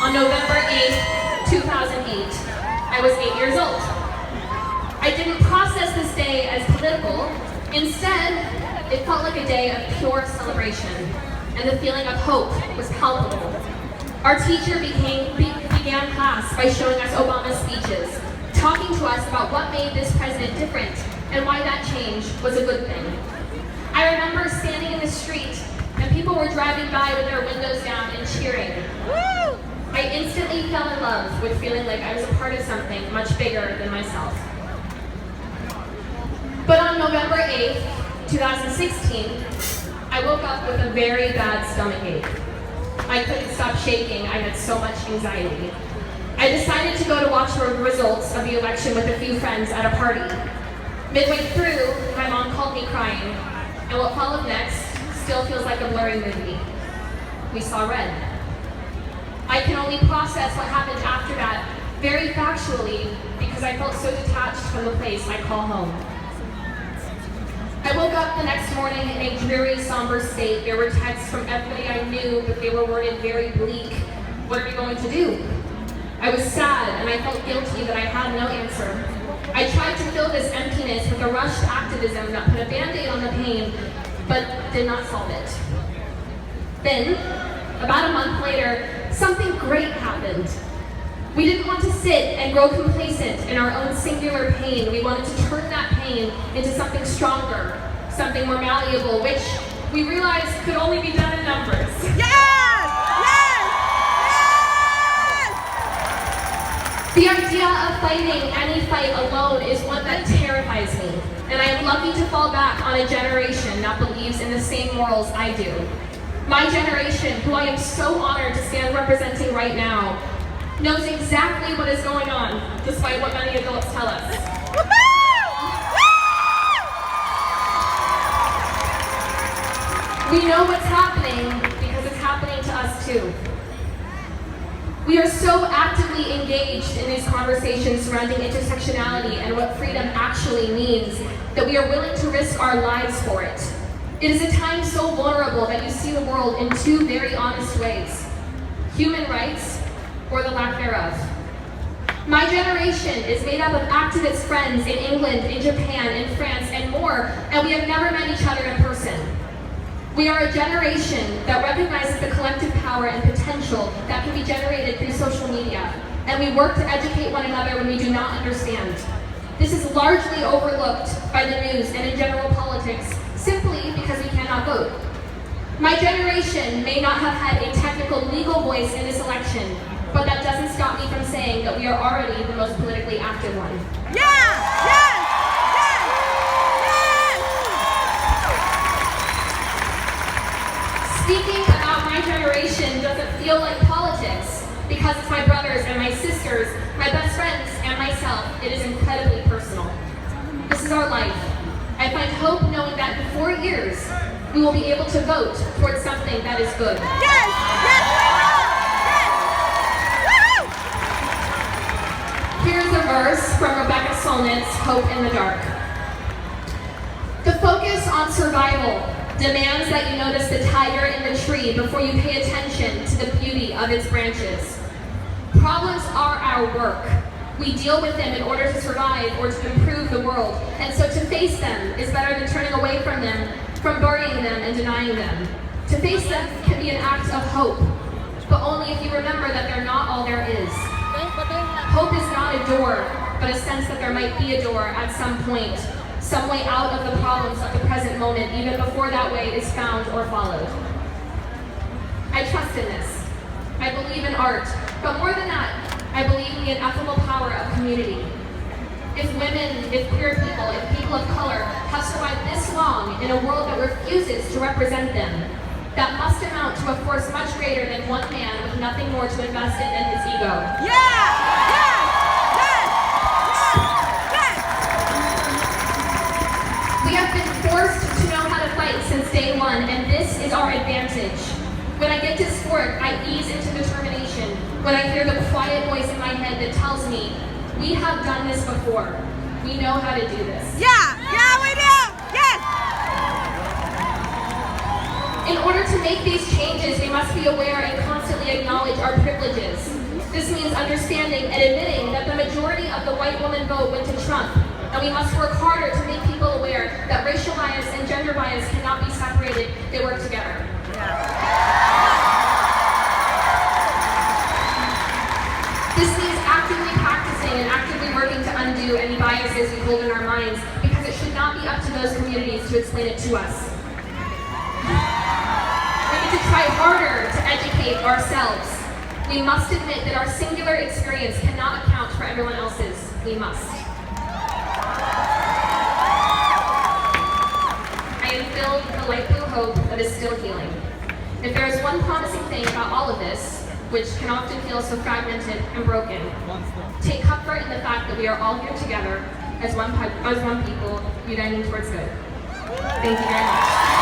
on November 8th, 2008. I was 8 years old. I didn't process this day as political. Instead, it felt like a day of pure celebration, and the feeling of hope was palpable. Our teacher began class by showing us Obama's speeches, talking to us about what made this president different and why that change was a good thing. I remember standing in the street and people were driving by with their windows down and cheering. Woo! I instantly fell in love with feeling like I was a part of something much bigger than myself. But on November 8th, 2016, I woke up with a very bad stomachache. I couldn't stop shaking. I had so much anxiety. I decided to go to watch the results of the election with a few friends at a party. Midway through, my mom called me crying, and what followed next still feels like a blurry movie. We saw red. I can only process what happened after that very factually because I felt so detached from the place I call home. I woke up the next morning in a dreary, somber state. There were texts from everybody I knew, but they were worded very bleak. What are we going to do? I was sad, and I felt guilty that I had no answer. I tried to fill this emptiness with a rushed activism that put a Band-Aid on the pain, but did not solve it. Then, about a month later, something great happened. We didn't want to sit and grow complacent in our own singular pain. We wanted to turn that pain into something stronger, something more malleable, which we realized could only be done in numbers. Yes! Yes! Yes! The idea of fighting any fight alone is one that terrifies me, and I am lucky to fall back on a generation that believes in the same morals I do. My generation, who I am so honored to stand representing right now, knows exactly what is going on, despite what many adults tell us. We know what's happening because it's happening to us too. We are so actively engaged in these conversations surrounding intersectionality and what freedom actually means that we are willing to risk our lives for it. It is a time so vulnerable that you see the world in two very honest ways: human rights or the lack thereof. My generation is made up of activist friends in England, in Japan, in France, and more, and we have never met each other in person. We are a generation that recognizes the collective power and potential that can be generated through social media, and we work to educate one another when we do not understand. This is largely overlooked by the news and in general politics, simply because we cannot vote. My generation may not have had a technical legal voice in this election, but that doesn't stop me from saying that we are already the most politically active one. Yeah! Yes! Yes! Yes! Speaking about my generation doesn't feel like politics because it's my brothers and my sisters, my best friends, and myself. It is incredibly personal. This is our life. I find hope knowing that in 4 years, we will be able to vote towards something that is good. Yes! Yes, we will! Here's a verse from Rebecca Solnit's Hope in the Dark. The focus on survival demands that you notice the tiger in the tree before you pay attention to the beauty of its branches. Problems are our work. We deal with them in order to survive or to improve the world, and so to face them is better than turning away from them, from burying them and denying them. To face them can be an act of hope, but only if you remember that they're not all there is. Hope is not a door, but a sense that there might be a door at some point, some way out of the problems of the present moment, even before that way is found or followed. I trust in this. I believe in art, but more than that, I believe in the ineffable power of community. If women, if queer people, if people of color have survived this long in a world that refuses to represent them, that must amount to a force much greater than one man with nothing more to invest in than his ego. Yeah! Yes! Yes! Yes! We have been forced to know how to fight since day one, and this is our advantage. When I get to sport, I ease into determination. When I hear the quiet voice in my head that tells me, we have done this before. We know how to do this. Yeah! Yeah, we do! Yes! In order to make these changes, we must be aware and constantly acknowledge our privileges. This means understanding and admitting that the majority of the white woman vote went to Trump, and we must work harder to make people aware that racial bias and gender bias cannot be separated, they work together. This means actively practicing and actively working to undo any biases we hold in our minds, because it should not be up to those communities to explain it to us. We need to try harder to educate ourselves. We must admit that our singular experience cannot account for everyone else's. We must. I am filled with a light blue hope that is still healing. If there is one promising thing about all of this, which can often feel so fragmented and broken, take comfort in the fact that we are all here together as one people, uniting towards good. Thank you very much.